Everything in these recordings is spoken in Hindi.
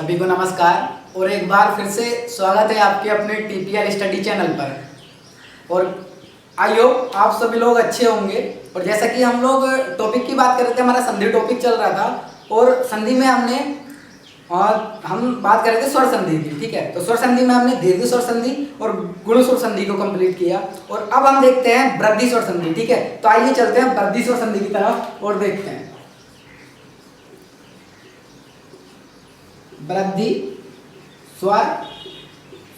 सभी को नमस्कार और एक बार फिर से स्वागत है आपके अपने टीपीआर स्टडी चैनल पर। और आई होप आप सभी लोग अच्छे होंगे। और जैसा कि हम लोग टॉपिक की बात कर रहे थे, हमारा संधि टॉपिक चल रहा था और संधि में हम बात कर रहे थे स्वर संधि की। ठीक है, तो स्वर संधि में हमने दीर्घ स्वर संधि और गुण स्वर संधि को कंप्लीट किया और अब हम देखते हैं वृद्धि स्वर संधि। ठीक है, तो आइए चलते हैं वृद्धि स्वर संधि की तरफ और देखते हैं वृद्धि स्वर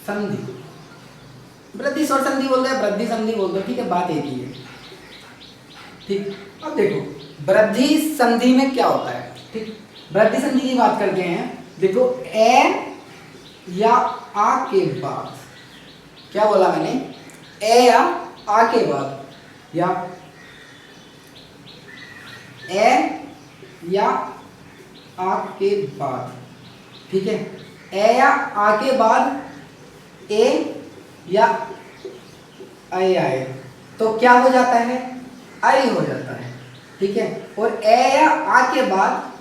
संधि। वृद्धि स्वर संधि बोलते हैं, वृद्धि संधि बोलते हैं। ठीक है, बात एक ही है। ठीक, अब देखो वृद्धि संधि में क्या होता है। ठीक, वृद्धि संधि की बात करते हैं। देखो ए या आ के बाद, क्या बोला मैंने, ए या आ के बाद, या ए या आ के बाद। ठीक है, ए या आ के बाद ए या आई आए तो क्या हो जाता है, आई हो जाता है। ठीक है, और ए या आ के बाद,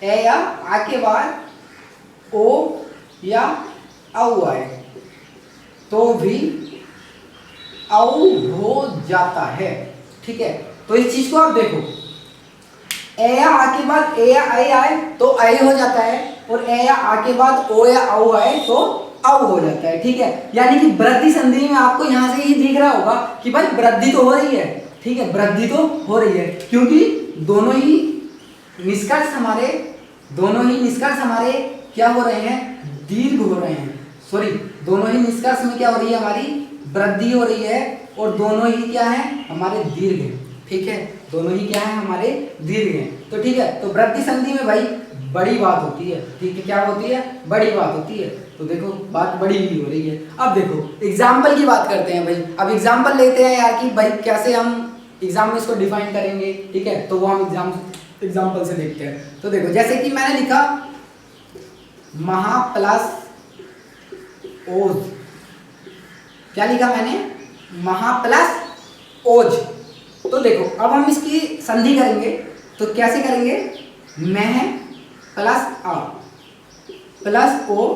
ए या आ के बाद ओ या औ आए तो भी औ हो जाता है। ठीक है, तो इस चीज को आप देखो, ए या आ के बाद ए या आई आए तो आई हो जाता है और ए या आ के बाद ओ या औ आए तो औ हो जाता है। ठीक है, यानी कि वृद्धि संधि में आपको यहां से ही दिख रहा होगा कि भाई वृद्धि तो हो रही है। ठीक है, वृद्धि तो हो रही है क्योंकि दोनों ही निष्कर्ष हमारे क्या हो रहे हैं, दीर्घ हो रहे हैं। सॉरी, दोनों ही निष्कर्ष में क्या हो रही है, हमारी वृद्धि हो रही है और दोनों ही क्या है, हमारे दीर्घ है। ठीक है, दोनों ही क्या है, हमारे दीर्घ हैं। तो ठीक है, तो वृद्धि संधि में भाई बड़ी बात होती है। ठीक है, क्या होती है, बड़ी बात होती है। तो देखो बात बड़ी ही हो रही है। अब देखो एग्जाम्पल की बात करते हैं भाई। अब एग्जाम्पल लेते हैं यार कि भाई कैसे हम एग्जाम में इसको डिफाइन करेंगे। ठीक है, तो वो हम एग्जाम्पल से देखते हैं। तो देखो जैसे कि मैंने लिखा महा प्लस ओज। क्या लिखा मैंने, महा प्लस ओज। तो देखो अब हम इसकी संधि करेंगे तो कैसे करेंगे, मह प्लस आ प्लस ओ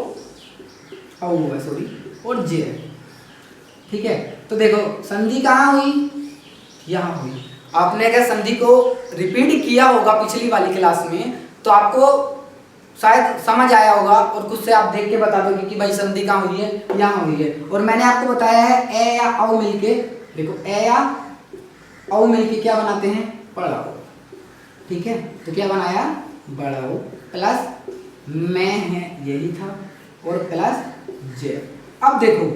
सॉरी और जे। ठीक है, तो देखो संधि कहाँ हुई, यहाँ हुई। आपने अगर संधि को रिपीट किया होगा पिछली वाली क्लास में तो आपको शायद समझ आया होगा और खुद से आप देख के बता दोगे कि भाई संधि कहाँ हुई है, यहाँ हुई है। और मैंने आपको बताया है ए या औ मिलके, देखो ए या औ मिलके क्या बनाते हैं, पढ़ाओ। ठीक है, तो क्या बनाया, बढ़ाओ प्लस मैं है, यही था, और प्लस जे। अब देखो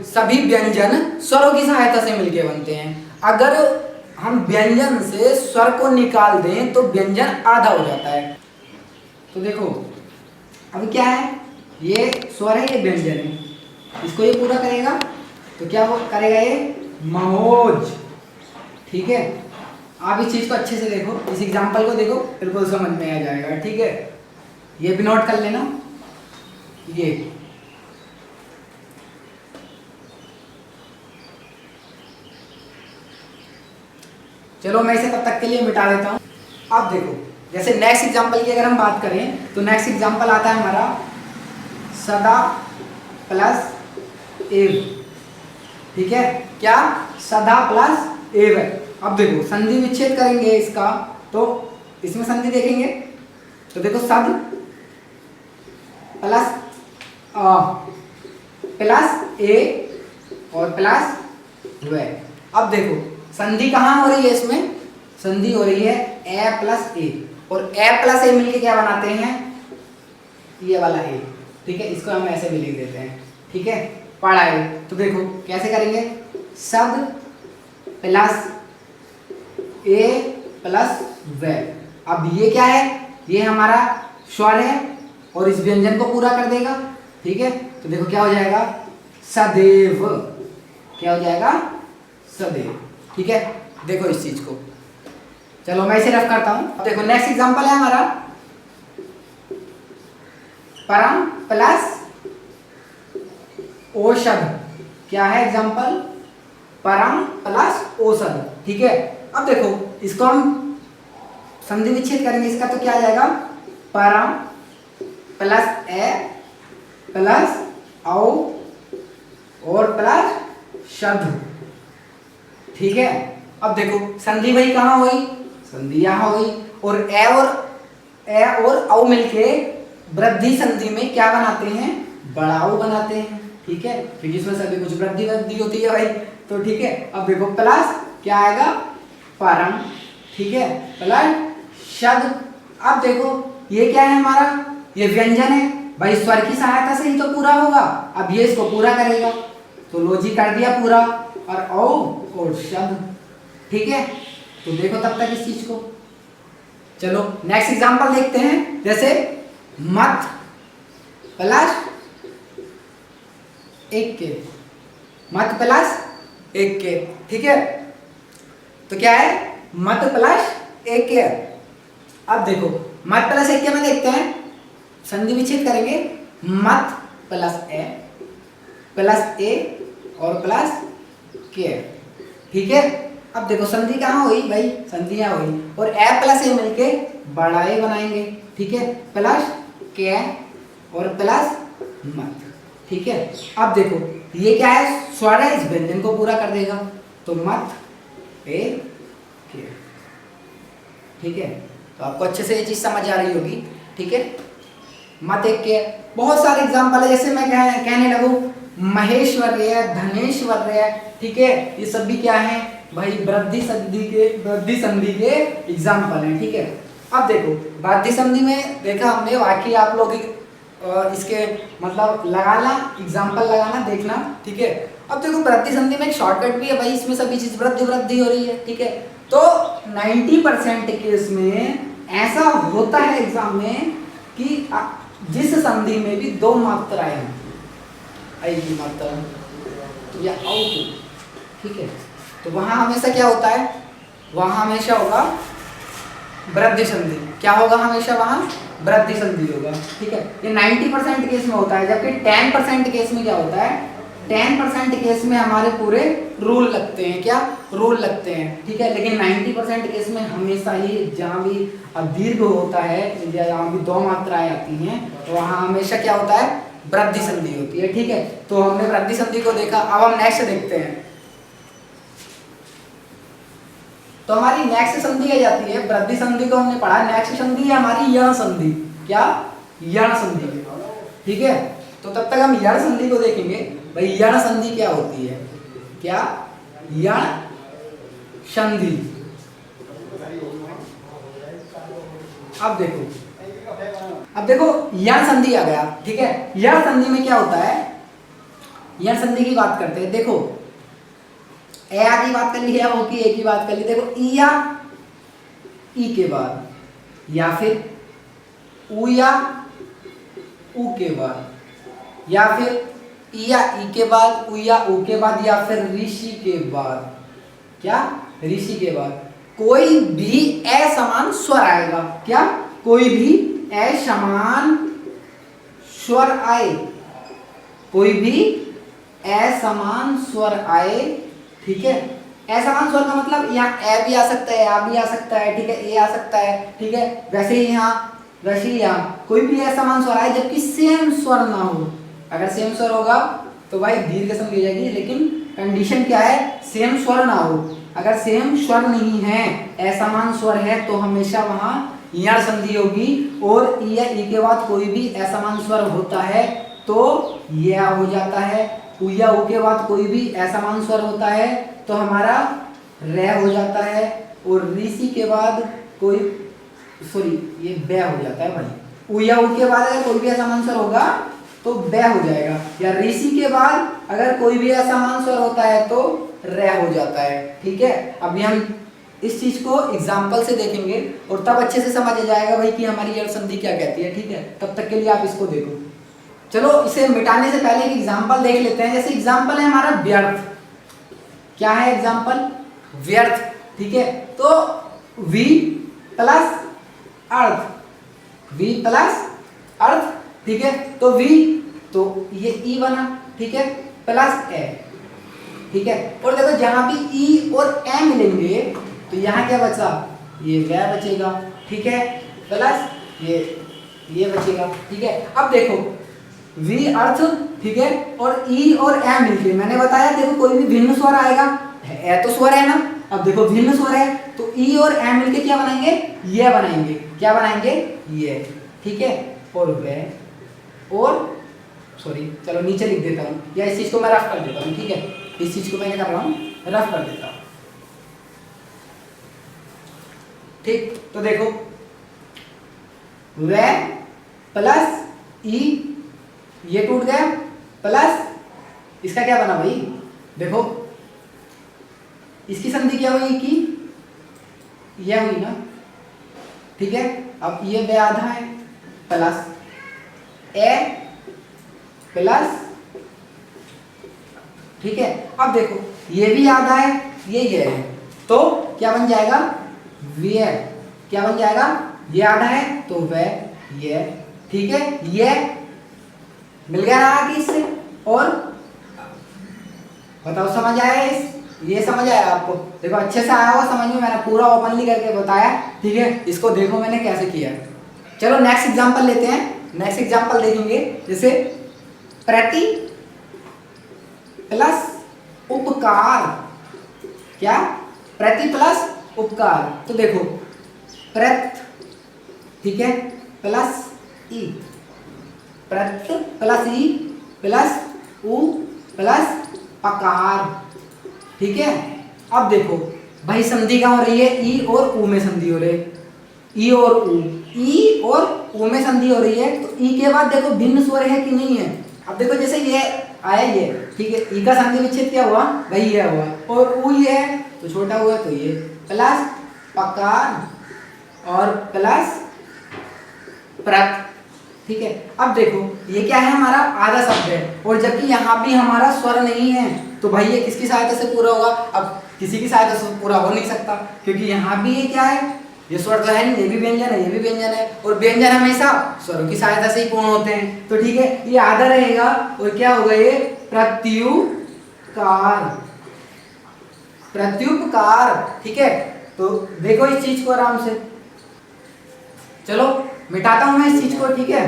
सभी व्यंजन स्वरों की सहायता से मिलके बनते हैं। अगर हम व्यंजन से स्वर को निकाल दें तो व्यंजन आधा हो जाता है। तो देखो अब क्या है, ये स्वर है, ये व्यंजन है, इसको ये पूरा करेगा तो क्या वो करेगा, ये महोज। ठीक है, आप इस चीज को अच्छे से देखो, इस एग्जांपल को देखो, बिल्कुल समझ में आ जाएगा। ठीक है, ये भी नोट कर लेना। ये चलो मैं इसे तब तक के लिए मिटा देता हूं। अब देखो जैसे नेक्स्ट एग्जांपल की अगर हम बात करें तो नेक्स्ट एग्जांपल आता है हमारा सदा प्लस एव। ठीक है, क्या, सदा प्लस एव। अब देखो संधि विच्छेद करेंगे इसका, तो इसमें संधि देखेंगे तो देखो सद प्लस प्लस ए और प्लस व। अब देखो संधि कहाँ हो रही है, इसमें संधि हो रही है ए प्लस ए, और ए प्लस ए मिलके क्या बनाते हैं, ये वाला ए। ठीक है, इसको हम ऐसे भी लिख देते हैं। ठीक है, पढ़ाए तो देखो कैसे करेंगे, सद प्लस ए प्लस व। अब ये क्या है, ये हमारा स्वर है और इस व्यंजन को पूरा कर देगा। ठीक है, तो देखो क्या हो जाएगा, सदैव। क्या हो जाएगा, सदैव। ठीक है, देखो इस चीज को, चलो मैं इसे रफ करता हूं। देखो नेक्स्ट एग्जांपल है हमारा परम प्लस औषध। क्या है एग्जांपल, परम प्लस औषध। ठीक है, अब देखो इसको हम संधि विच्छेद करेंगे इसका, तो क्या आ जाएगा, परम प्लस ए प्लस औ और प्लस शब्द। ठीक है, अब देखो संधि भाई कहाँ हुई, संधि यहाँ हुई, और ए और औ मिलके वृद्धि संधि में क्या बनाते हैं, बड़ा ऊ बनाते हैं। ठीक है, क्योंकि इसमें सभी कुछ वृद्धि वृद्धि होती है भाई, तो ठीक है। अब देखो प्लस क्या आएगा, परम, ठीक है, प्लस शब्द। अब देखो ये क्या है हमारा, ये व्यंजन है भाई, स्वर की सहायता से ही तो पूरा होगा। अब ये इसको पूरा करेगा, तो लोजी कर दिया पूरा, और औ और शब्द। ठीक है, तो देखो तब तक इस चीज को। चलो नेक्स्ट एग्जांपल देखते हैं, जैसे मत प्लस एक के, मत प्लस एक के। ठीक है, तो क्या है, मत प्लस एक के। अब देखो मत प्लस एक के में देखते हैं, संधि विच्छेद करेंगे, मत प्लस ए और प्लस के। ठीक है, अब देखो संधि कहाँ हुई भाई, संधि यहाँ हुई, और ए प्लस ए मिलके बड़ा ए बनाएंगे। ठीक है, प्लस के और प्लस मत। ठीक है, अब देखो ये क्या है, स्वर है, इस व्यंजन को पूरा कर देगा, तो मत ए के। ठीक है, तो आपको अच्छे से ये चीज समझ आ रही होगी। ठीक है, मत एक के, बहुत सारे एग्जाम्पल है, जैसे मैं कहने लगूं महेश्वर्य, धनेश्वर्य। ठीक है, ये सब भी क्या है भाई, वृद्धि संधि के एग्जाम्पल हैं। ठीक है, अब देखो वृद्धि संधि में देखा हमने, बाकी आप लोग इसके मतलब लगाना, एग्जाम्पल लगाना, देखना। ठीक है, अब देखो वृद्धि संधि में एक शॉर्टकट भी है भाई, इसमें सभी चीज वृद्धि हो रही है। ठीक है, तो 90% केस में ऐसा होता है एग्जाम में कि जिस संधि में भी दो मात्राएं हैं, आई की मात्रा या औ की, ठीक है, तो वहां हमेशा क्या होता है, वहां हमेशा होगा वृद्धि संधि। क्या होगा हमेशा वहां, वृद्धि संधि होगा। ठीक है, ये 90% केस में होता है, जबकि 10% केस में क्या होता है, 10% केस में हमारे पूरे रूल लगते हैं। क्या रूल लगते हैं। ठीक है, लेकिन 90% केस में हमेशा ही जहाँ भी दीर्घ होता है या जहाँ भी दो मात्राएं आती हैं, तो वहाँ हमेशा क्या होता है, वृद्धि संधि होती है। ठीक है, तो हमने वृद्धि संधि को देखा, अब हम नेक्स्ट देखते हैं। तो हमारी नेक्स्ट संधि आ जाती है, वृद्धि संधि को हमने पढ़ा, नेक्स्ट संधि है हमारी यण संधि। क्या, यण संधि। ठीक है, तो तब तक हम यण संधि को देखेंगे भाई, यण संधि क्या होती है, क्या, यण संधि। अब देखो यण संधि आ गया। ठीक है, यण संधि में क्या होता है, यण संधि की बात करते हैं। देखो ए आ की बात कर ली है, ओ की, ए की बात कर ली। देखो ई या ई के बाद, या फिर उ या उ के बाद, या फिर ई या ई के बाद, उ या उ के बाद, या फिर ऋषि के बाद। क्या, ऋषि के बाद कोई भी असमान स्वर आएगा। क्या, कोई भी असमान स्वर आए, कोई भी असमान स्वर आए। ठीक है, असमान स्वर का मतलब यहाँ ए भी आ सकता है, आ भी आ सकता है। ठीक है, ए आ सकता है। ठीक है, वैसे ही यहाँ कोई भी असमान स्वर आए जबकि सेम स्वर ना हो। अगर सेम स्वर होगा तो भाई दीर्घ संधि हो जाएगी, लेकिन कंडीशन क्या है, सेम स्वर ना हो। अगर सेम स्वर नहीं है, असमान स्वर है, तो हमेशा वहां यण संधि होगी। और ई या ई के बाद कोई भी असमान स्वर होता है तो यह हो जाता है। उ या उ के बाद कोई भी असमान स्वर होता है तो हमारा रे हो जाता है। और ऋषि के बाद कोई, सॉरी ये बे हो जाता है भाई। उ या उ के बाद अगर कोई भी असमान स्वर होगा तो बे हो जाएगा, या ऋषि के बाद अगर कोई भी असमान स्वर होता है तो रे हो जाता है। ठीक है, अभी हम इस चीज को एग्जाम्पल से देखेंगे और तब अच्छे से समझ आ जाएगा भाई कि हमारी यण संधि क्या कहती है। ठीक है, तब तक के लिए आप इसको देखो। चलो इसे मिटाने से पहले एक एग्जाम्पल देख लेते हैं। जैसे एग्जाम्पल है हमारा व्यर्थ। क्या है एग्जाम्पल, व्यर्थ। ठीक है, तो V plus earth, V plus earth. ठीक है, तो वी, तो ये ई बना। ठीक है, प्लस ए। ठीक है, और देखो जहां भी ई और ए मिलेंगे तो यहाँ क्या बचा, ये वे बचेगा। ठीक है, प्लस ये ये बचेगा। ठीक है, अब देखो वी अर्थ, ठीक है, और ई और ए मिलके, मैंने बताया देखो कोई भी भिन्न स्वर आएगा, ए तो स्वर है ना, अब देखो भिन्न स्वर है तो ई और ए मिलके क्या बनाएंगे, ये बनाएंगे, क्या बनाएंगे, ये। ठीक है, और वे और सॉरी चलो नीचे लिख देता हूँ, या इस चीज को मैं रफ कर देता हूँ। ठीक है, इस चीज को मैं क्या कर रहा हूँ, रफ कर देता हूँ। ठीक, तो देखो वे प्लस ई, ये टूट गया, प्लस इसका क्या बना भाई, देखो इसकी संधि क्या हुई की, यह हुई ना। ठीक है, अब ये वे आधा है, प्लस ए प्लस, ठीक है, अब देखो ये भी आधा है, ये है, तो क्या बन जाएगा, वी है, क्या बन जाएगा, ये आधा है तो वह ये। ठीक है, ये मिल गया ना आगे इससे, और बताओ समझ आया इस, ये समझ आया आपको, देखो अच्छे से आया होगा समझ में, मैंने पूरा ओपनली करके बताया। ठीक है, इसको देखो मैंने कैसे किया। चलो नेक्स्ट एग्जांपल लेते हैं, नेक्स्ट एग्जांपल देखेंगे, जैसे प्रति प्लस उपकार, क्या, प्रति प्लस उपकार, तो देखो प्रत, ठीक है, प्लस ई, प्रत प्लस ई प्लस उ प्लस पकार। ठीक है, अब देखो भाई संधि कहाँ हो रही है, ई और उ में संधि हो रही है, ई और उ, ई और उ में संधि हो रही है, तो ई के बाद देखो भिन्न स्वर है कि नहीं है। अब देखो जैसे ये आया ये, ठीक है, ई का संधि विच्छेद क्या हुआ, भाई ये हुआ, और उ ये है तो छोटा हुआ तो ये, प्लस पकार और प्लस प्रत। ठीक है, अब देखो ये क्या है, हमारा आधा शब्द है, और जबकि यहाँ भी हमारा स्वर नहीं है, तो भाई ये किसकी सहायता से पूरा होगा, अब किसी की सहायता से पूरा हो नहीं सकता, क्योंकि यहाँ भी ये क्या है, ये स्वर तो है नहीं, ये भी व्यंजन है, ये भी व्यंजन है, और व्यंजन हमेशा स्वरों की सहायता से ही पूर्ण होते हैं। तो ठीक है, ये आधा रहेगा, और क्या होगा ये, प्रत्युपकार, प्रत्युपकार। ठीक है, तो देखो इस चीज को आराम से, चलो मिटाता हूं मैं इस चीज को। ठीक है,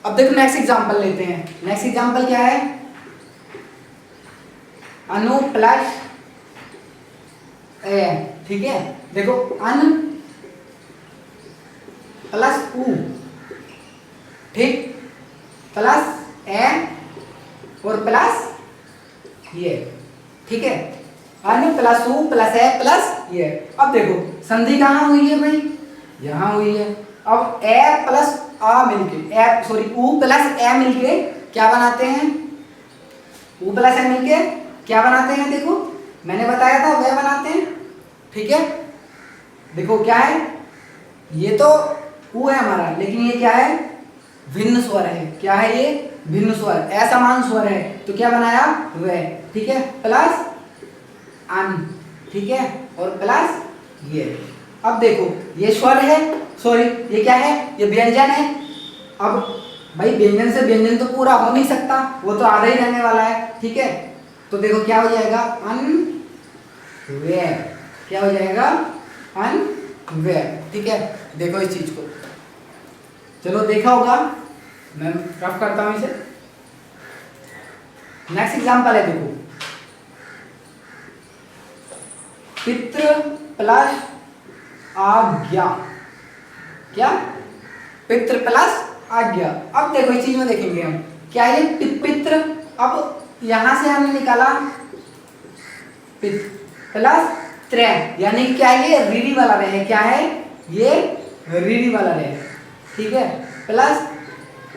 अब देखो नेक्स्ट एग्जांपल लेते हैं, नेक्स्ट एग्जांपल क्या है, अनु प्लस ए। ठीक है, देखो अन प्लस उ, ठीक, प्लस ए और प्लस ये। ठीक है, अन प्लस उ प्लस ए प्लस ये। अब देखो संधि कहाँ हुई है भाई, यहाँ हुई है। अब ए प्लस आ मिलके, ए सॉरी उ प्लस ए मिलके क्या बनाते हैं, उ प्लस ए मिलके क्या बनाते हैं, देखो मैंने बताया था वह बनाते हैं। ठीक है, देखो क्या है, ये तो उ है हमारा, लेकिन ये क्या है, भिन्न स्वर है, क्या है ये, भिन्न स्वर, असमान स्वर है, तो क्या बनाया वह। ठीक है, प्लस अन, ठीक है, और प्लस ये। अब देखो ये स्वर है, सॉरी ये क्या है, ये व्यंजन है। अब भाई व्यंजन से व्यंजन तो पूरा हो नहीं सकता, वो तो आधा ही रहने वाला है। ठीक है, तो देखो क्या हो जाएगा, अन वे, क्या हो जाएगा, अन वे। ठीक है, देखो इस चीज को, चलो देखा होगा, मैं रफ करता हूं इसे। नेक्स्ट एग्जांपल है, देखो पितृ प्लस आज्ञा, क्या, पितृ प्लस आज्ञा। अब देखो इस चीज में देखेंगे हम, क्या ये पितृ, अब यहां से हमने निकाला पितृ प्लस त्रै, यानी क्या ये रीढ़ी वाला रहे, क्या है ये रीढ़ी वाला रहे। ठीक है, प्लस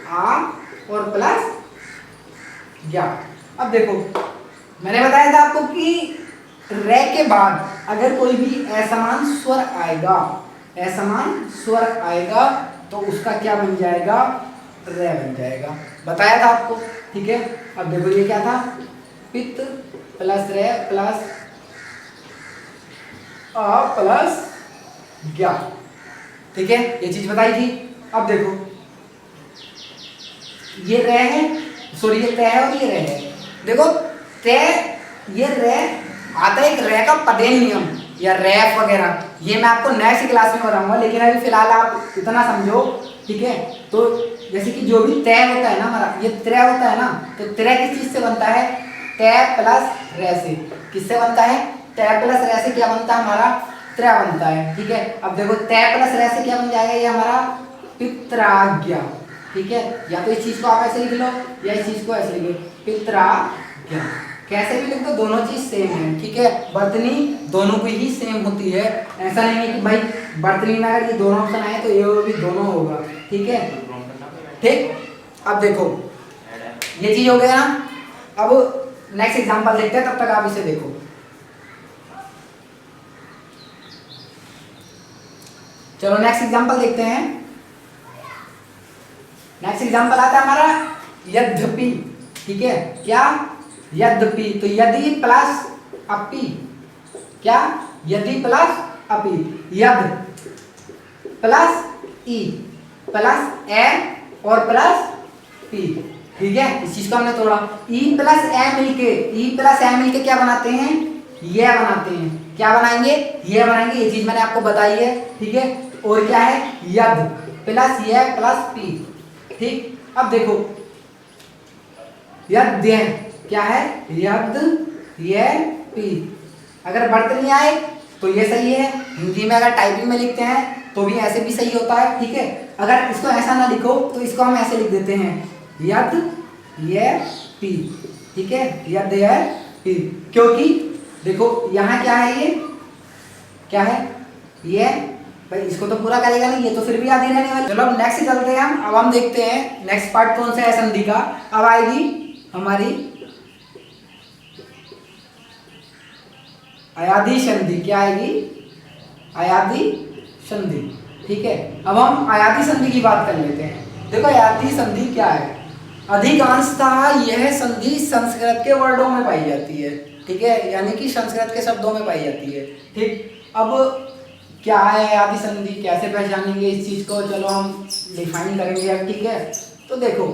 आ और प्लस ज्ञा। अब देखो मैंने बताया था आपको कि रे के बाद अगर कोई भी असमान स्वर आएगा, असमान स्वर आएगा तो उसका क्या बन जाएगा, रे बन जाएगा, बताया था आपको। ठीक है, अब देखो ये क्या था, पित प्लस रे प्लस आ प्लस ज्ञा। ठीक है, ये चीज बताई थी। अब देखो ये रे है, सॉरी ये तय है और ये रे है। देखो तय, ये रे आता है एक रे का पदेन नियम, या रैफ वगैरह, ये मैं आपको नेक्स्ट क्लास में बताऊंगा, लेकिन अभी फिलहाल आप इतना समझो, ठीक है। तो जैसे कि जो भी तय होता है ना हमारा, ये त्रय होता है ना, तो त्रय किस चीज से बनता है? तय प्लस रे से। किससे बनता है? तय प्लस रे से क्या बनता है हमारा? त्रय बनता है, ठीक है। अब देखो तय प्लस रे से क्या बन जाएगा? ये हमारा पित्राज्ञा, ठीक है। या तो इस चीज को आप ऐसे लिख लो या इस चीज को ऐसे लिख लो, पित्राज्ञा। कैसे भी लिख दो, दोनों चीज सेम है, ठीक है। वर्तनी दोनों की ही सेम होती है, ऐसा नहीं है कि भाई वर्तनी में अगर ये दोनों ऑप्शन आए तो ये भी दोनों होगा, ठीक है। ठीक, अब देखो ये चीज हो गया ना। अब नेक्स्ट एग्जांपल देखते हैं, तब तक आप इसे देखो। चलो नेक्स्ट एग्जांपल देखते हैं। नेक्स्ट एग्जांपल आता है हमारा यद्यपि, ठीक है। क्या? यद्यपि। तो यदि प्लस अपि, क्या? यदि प्लस अपि, यद प्लस ई प्लस ए और प्लस पी, ठीक है। इस चीज को हमने तोड़ा। ई प्लस ए मिलके, ई प्लस ए मिलके क्या बनाते हैं? ये बनाते हैं। क्या बनाएंगे? ये बनाएंगे। ये चीज मैंने आपको बताई है, ठीक है। और क्या है? यद प्लस ये प्लस पी, ठीक। अब देखो यद्य क्या है? यद ये पी। अगर वर्तनी आए तो ये सही है। हिंदी में अगर टाइपिंग में लिखते हैं तो भी ऐसे भी सही होता है, ठीक है। अगर इसको ऐसा ना लिखो तो इसको हम ऐसे लिख देते हैं, यद ये पी, ठीक है। यद ये पी, क्योंकि देखो यहाँ क्या है? ये क्या है? ये भाई इसको तो पूरा करेगा नहीं, ये तो फिर भी आधी रहने वाली। चलो अब नेक्स्ट चलते हैं हम। अब हम देखते हैं नेक्स्ट पार्ट कौन सा है संधि का। अब आएगी हमारी अयादी संधि। क्या आएगी? अयादी संधि, ठीक है। अब हम अयादी संधि की बात कर लेते हैं। देखो अयादी संधि क्या है? अधिकांशतः यह संधि संस्कृत के वर्डों में पाई जाती है, ठीक है, यानी कि संस्कृत के शब्दों में पाई जाती है, ठीक। अब क्या है अयादी संधि, कैसे पहचानेंगे इस चीज को? चलो हम डिफाइन करेंगे अब, ठीक है। तो देखो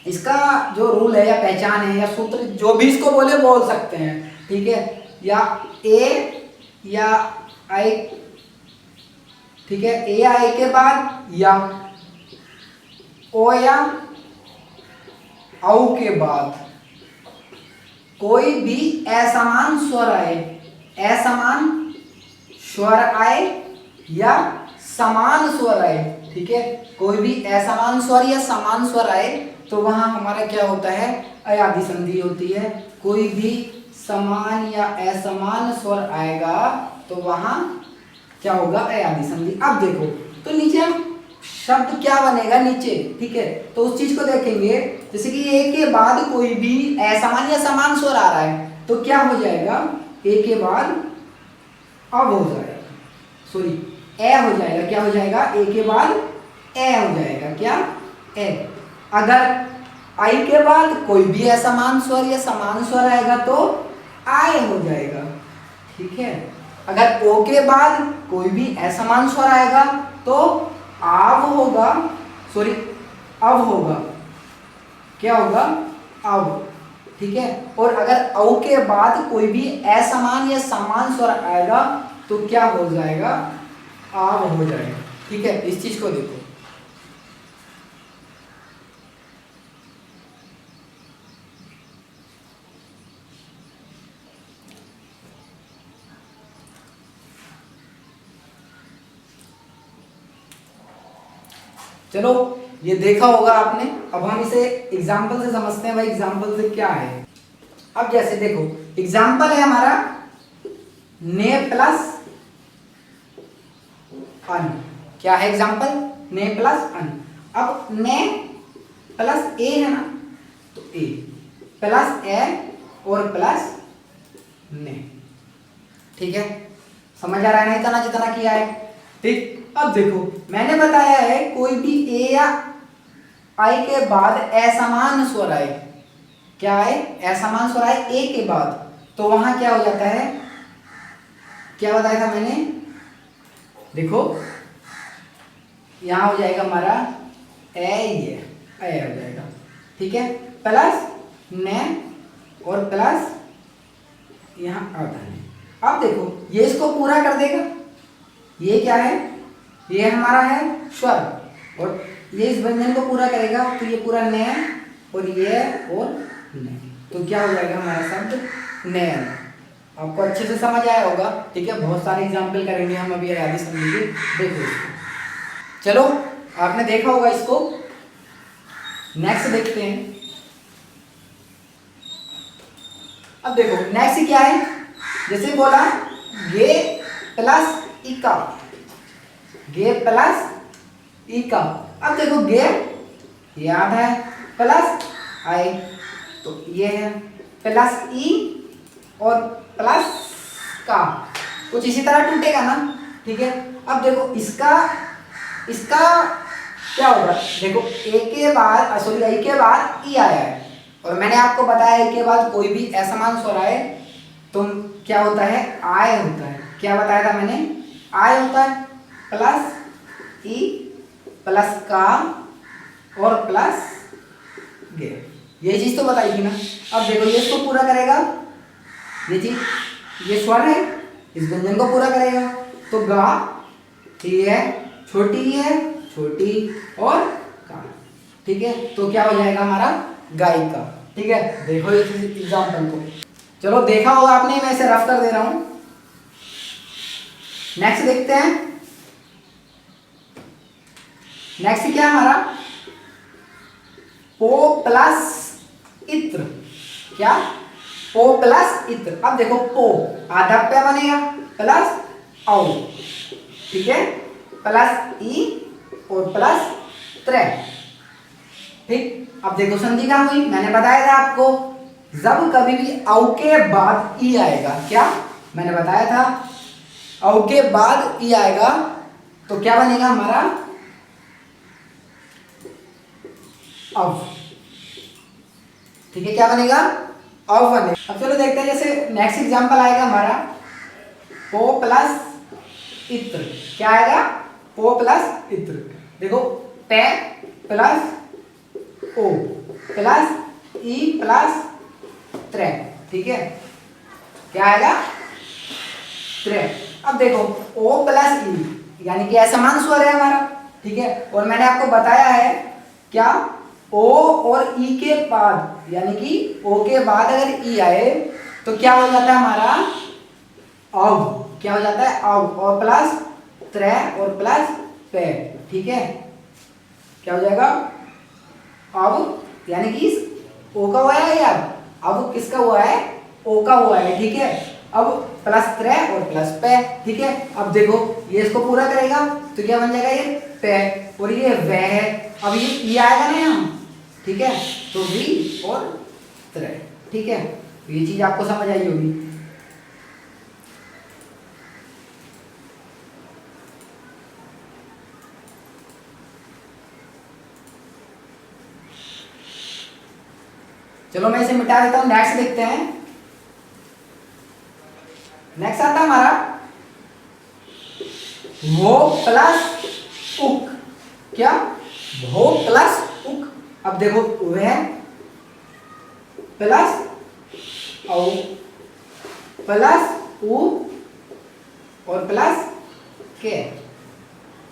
इसका जो रूल है या पहचान है या सूत्र, जो भी इसको बोले बोल सकते हैं, ठीक है। या ए या आई, ठीक है। ए या आई के बाद या ओ या औ के बाद कोई भी असमान स्वर आए, असमान स्वर आए या समान स्वर आए, ठीक है। कोई भी असमान स्वर या समान स्वर आए तो वहां हमारा क्या होता है? अयादी संधि होती है। कोई भी समान या असमान स्वर आएगा तो वहां क्या होगा? अयादी संधि। अब देखो तो नीचे हम शब्द क्या बनेगा नीचे, ठीक है। तो उस चीज को देखेंगे, जैसे कि ए के बाद कोई भी असमान या समान स्वर आ रहा है तो क्या हो जाएगा? ए के बाद अब हो जाएगा, सॉरी ए हो जाएगा। क्या हो जाएगा? ए के बाद ए हो जाएगा। क्या? ए। अगर आई के बाद कोई भी असमान स्वर या समान स्वर आएगा तो आए हो जाएगा, ठीक है। अगर ओ के बाद कोई भी असमान स्वर आएगा तो आव होगा, सॉरी अब होगा। क्या होगा? अब, ठीक है। और अगर औ के बाद कोई भी असमान या समान स्वर आएगा तो क्या हो जाएगा? आव हो जाएगा, ठीक है। इस चीज को देखो, चलो ये देखा होगा आपने। अब हम इसे एग्जाम्पल से समझते हैं भाई, एग्जाम्पल से क्या है। अब जैसे देखो एग्जाम्पल है हमारा ने प्लस अन। क्या है एग्जाम्पल? ने प्लस अन। अब ने प्लस ए है ना, तो ए प्लस ए और प्लस ने, ठीक है। समझ आ रहा है ना इतना जितना किया है, ठीक। अब देखो मैंने बताया है कोई भी ए या आई के बाद असमान स्वर आए, क्या है? असमान स्वर आए ए के बाद, तो वहां क्या हो जाता है? क्या बताया था मैंने? देखो यहां हो जाएगा हमारा ये हो जाएगा, ठीक है। प्लस ने और प्लस यहां आता है। अब देखो ये इसको पूरा कर देगा, ये क्या है, ये हमारा है स्वर, और ये इस व्यंजन को पूरा करेगा तो ये पूरा न और ये और न, तो क्या हो जाएगा हमारा शब्द नयन। आपको अच्छे से समझ आया होगा, ठीक है। बहुत सारे एग्जाम्पल करेंगे हम अभी, याद समझिए। देखो इसको, चलो आपने देखा होगा इसको, नेक्स्ट देखते हैं। अब देखो नेक्स्ट क्या है, जैसे बोला गे प्लस इका, गे प्लस इका। अब देखो गे ये आधा है, प्लस आई तो ये है, प्लस ई और प्लस का, कुछ इसी तरह टूटेगा ना, ठीक है। अब देखो इसका क्या होगा, देखो ए के बाद सॉरी आई के बाद ई आया है, और मैंने आपको बताया ए के बाद कोई भी असमान स्वर आए तो क्या होता है, आय होता है। क्या बताया था मैंने, आय होता है, प्लस ई प्लस का और प्लस गे, ये चीज तो बताई थी ना। अब देखो ये इसको पूरा करेगा, ये चीज, ये स्वर है, इस व्यंजन को पूरा करेगा तो गा, ये है छोटी है, छोटी और का, ठीक है। तो क्या हो जाएगा हमारा गायिका, ठीक है। देखो इस एग्जाम्पल को, चलो देखा होगा आपने, मैं इसे रफ कर दे रहा हूं। नेक्स्ट देखते हैं, नेक्स्ट क्या हमारा, पो प्लस इत्र, क्या, पो प्लस इत्र। अब देखो पो आधा पे बनेगा, प्लस औ, ठीक है, प्लस ई और प्लस त्रे, ठीक। अब देखो संधि क्या हुई, मैंने बताया था आपको, जब कभी भी औ के बाद ई आएगा, क्या मैंने बताया था, औ के बाद ई आएगा तो क्या बनेगा हमारा अव, ठीक है, क्या बनेगा अव बनेगा। अब चलो देखते हैं, जैसे नेक्स्ट एग्जांपल आएगा हमारा पो प्लस इत्र, क्या आएगा, पो प्लस इत्र। देखो पे plus O plus E plus त्रे, ठीक है, क्या आएगा त्रे। अब देखो ओ प्लस ई यानी कि असमान स्वर है हमारा, ठीक है, और मैंने आपको बताया है क्या, ओ और ई के बाद यानी कि ओ के बाद अगर ई आए तो क्या हो जाता है हमारा अव, क्या हो जाता है अव, और प्लस त्रे और प्लस पे, ठीक है, क्या हो जाएगा अव, यानी कि ओ का हुआ है या अब किसका हुआ है, ओ का हुआ है, ठीक है। अब प्लस त्रे और प्लस पे, ठीक है। अब देखो ये इसको पूरा करेगा तो क्या बन जाएगा, ये पे और ये वे है, अब ये आएगा ना यहाँ, ठीक है, तो वी और त्रे, ठीक है। ये चीज आपको समझ आई होगी। चलो मैं इसे मिटा देता हूं, नेक्स्ट देखते हैं। नेक्स्ट आता हमारा वो प्लस उक, क्या, वो प्लस उक। अब देखो वह प्लस औ प्लस उ और प्लस के,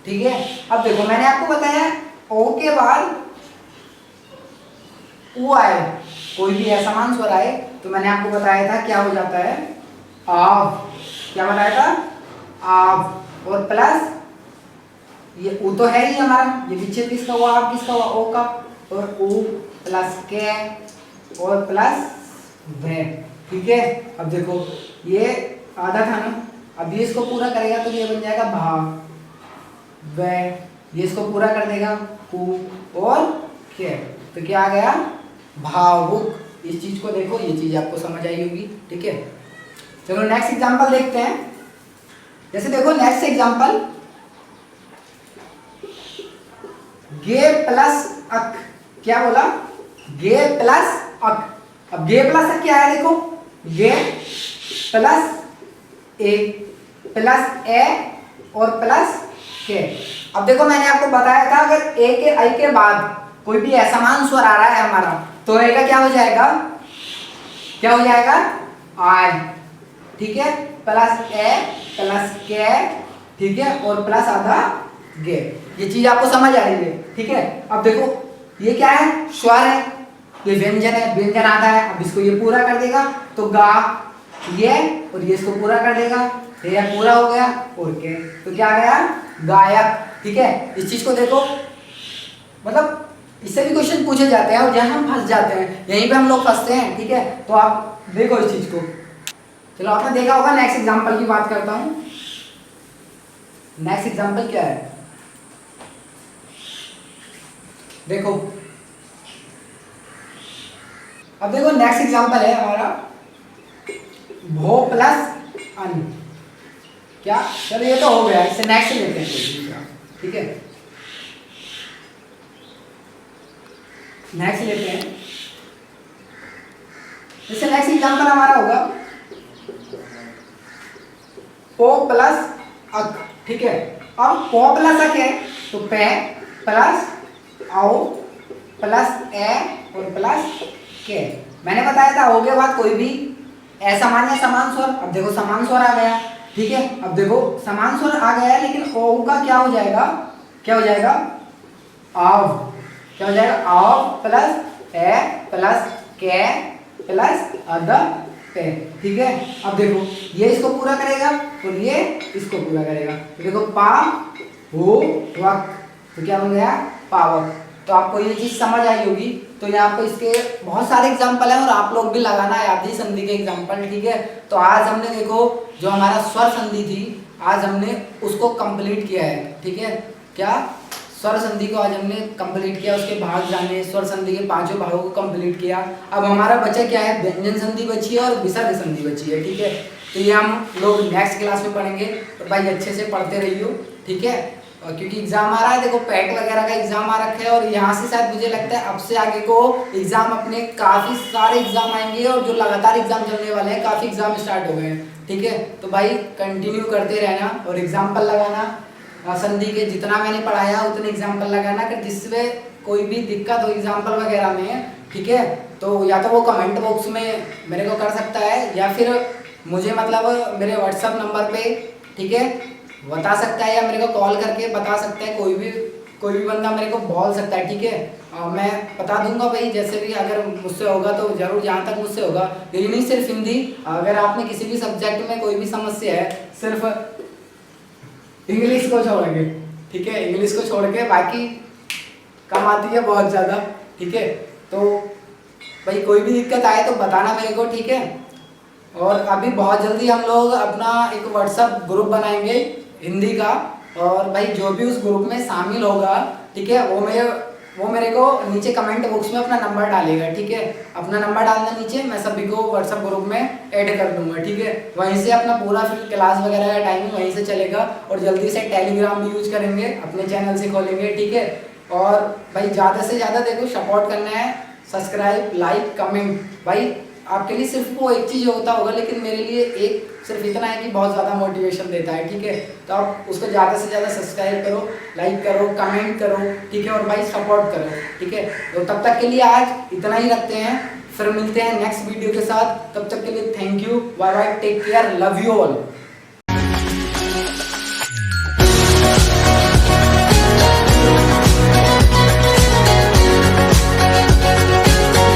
ठीक है। अब देखो मैंने आपको बताया ओ के बाद उ आए, कोई भी असमान स्वर आए तो मैंने आपको बताया था क्या हो जाता है आव, क्या बताया था आव, और प्लस ये उ तो है ही हमारा, ये विच्छेद किसका हुआ, आव किसका हुआ, ओ का, और उ प्लस के और प्लस वे, ठीक है। अब देखो ये आधा था ना, अब ये इसको पूरा करेगा तो ये बन जाएगा भा, वे, ये इसको पूरा कर देगा कु और के, तो क्या आ गया भावुक। इस चीज को देखो, ये चीज आपको समझ आई होगी, ठीक है। चलो नेक्स्ट एग्जांपल देखते हैं। जैसे देखो नेक्स्ट एग्जांपल गे प्लस अक, क्या बोला, गे प्लस अक। अब गे प्लस अक क्या है, देखो गे प्लस ए प्लस ए और प्लस के। अब देखो मैंने आपको बताया था अगर ए के आई के बाद कोई भी असमान स्वर आ रहा है हमारा तो ए का क्या हो जाएगा, क्या हो जाएगा आय, ठीक है, प्लस ए प्लस के, ठीक है, और प्लस आधा गे। ये चीज आपको समझ आ रही है, ठीक है। अब देखो ये क्या है, स्वर है, ये व्यंजन है, व्यंजन आधा है। अब इसको ये पूरा कर देगा तो गा, ये और ये इसको पूरा कर देगा, ये पूरा हो गया, और के तो क्या गया, गायक, ठीक है। इस चीज को देखो, मतलब इससे भी क्वेश्चन पूछे जाते हैं और यहाँ हम फंस जाते हैं, यहीं पे हम लोग फंसते हैं, ठीक है। तो आप देखो इस चीज को। चलो आपने देखा होगा, नेक्स्ट एग्जांपल की बात करता हूं। नेक्स्ट एग्जांपल क्या है, देखो। अब देखो नेक्स्ट एग्जांपल है हमारा भो प्लस अन, क्या, चलो ये तो हो गया, इससे नेक्स्ट लेते हैं, ठीक है। नेक्स्ट लेते हैं, जैसे नेक्स्ट एग्जांपल हमारा होगा पो प्लस अक, ठीक है। अब पो प्लस अक है तो पे प्लस आओ प्लस ए और प्लस के। मैंने बताया था हो गया बात कोई भी असमान या समान स्वर। अब देखो समान स्वर आ गया, ठीक है। अब देखो समान स्वर आ गया, लेकिन ओ का क्या हो जाएगा, क्या हो जाएगा, आव, क्या हो जाएगा, आव प्लस ए प्लस के प्लस अद पे, ठीक है। अब देखो ये इसको पूरा करेगा और ये इसको पूरा करेगा, तो देखो पा हो वक, तो क्या बन गया, पावक। तो आपको ये चीज समझ आई होगी। तो यहाँ आपको इसके बहुत सारे एग्जाम्पल हैं और आप लोग भी लगाना है आधी संधि के एग्जाम्पल, ठीक है। तो आज हमने देखो जो हमारा स्वर संधि थी, आज हमने उसको कंप्लीट किया है, ठीक है। क्या, स्वर संधि को आज हमने कंप्लीट किया, उसके भाग जाने, स्वर संधि के पांचों भागों को कंप्लीट किया। अब हमारा बचा क्या है, व्यंजन संधि बची है और विसर्ग संधि बची है, ठीक है। तो ये हम लोग नेक्स्ट क्लास में पढ़ेंगे, तो भाई अच्छे से पढ़ते रहियो, ठीक है। और क्योंकि एग्जाम आ रहा है, देखो पैट वगैरह का एग्जाम आ रखा है और यहाँ से शायद मुझे लगता है अब से आगे को एग्जाम अपने काफी सारे एग्जाम आएंगे और जो लगातार एग्जाम चलने वाले हैं, काफी एग्जाम स्टार्ट हो गए हैं, ठीक है। तो भाई कंटिन्यू करते रहना और एग्जाम्पल लगाना, संधि के जितना मैंने पढ़ाया उतने एग्जाम्पल लगाना, कि जिससे कोई भी दिक्कत हो एग्जाम्पल वगैरह में, ठीक है। तो या तो वो कमेंट बॉक्स में मेरे को कर सकता है या फिर मुझे मतलब मेरे व्हाट्सअप नंबर पे, ठीक है, बता सकता है, या मेरे को कॉल करके बता सकता है, कोई भी बंदा मेरे को बोल सकता है, ठीक है। मैं बता दूंगा भाई, जैसे भी अगर मुझसे होगा तो जरूर, जहाँ तक मुझसे होगा। यही नहीं सिर्फ हिंदी, अगर आपने किसी भी सब्जेक्ट में कोई भी समस्या है, सिर्फ इंग्लिश को छोड़ के, ठीक है, इंग्लिश को छोड़ के बाकी कम आती है बहुत ज़्यादा, ठीक है। तो भाई कोई भी दिक्कत आए तो बताना मेरे को, ठीक है। और अभी बहुत जल्दी हम लोग अपना एक व्हाट्सएप ग्रुप बनाएंगे हिंदी का, और भाई जो भी उस ग्रुप में शामिल होगा, ठीक है, वो मेरे को नीचे कमेंट बॉक्स में अपना नंबर डालेगा, ठीक है। अपना नंबर डालना नीचे, मैं सभी को व्हाट्सएप ग्रुप में ऐड कर दूंगा, ठीक है। वहीं से अपना पूरा फिर क्लास वगैरह का टाइमिंग वहीं से चलेगा, और जल्दी से टेलीग्राम भी यूज करेंगे, अपने चैनल से खोलेंगे, ठीक है। और भाई ज़्यादा से ज़्यादा देखो सपोर्ट करना है, सब्सक्राइब, लाइक, कमेंट। भाई आपके लिए सिर्फ वो एक चीज़ होता होगा, लेकिन मेरे लिए एक सिर्फ इतना है कि बहुत ज़्यादा मोटिवेशन देता है, ठीक है। तो आप उसको ज़्यादा से ज़्यादा सब्सक्राइब करो, लाइक करो, कमेंट करो, ठीक है, और भाई सपोर्ट करो, ठीक है। तो तब तक के लिए आज इतना ही रखते हैं, फिर मिलते हैं नेक्स्ट वीडियो के साथ। तब तक के लिए thank you, bye bye, take care, love you all.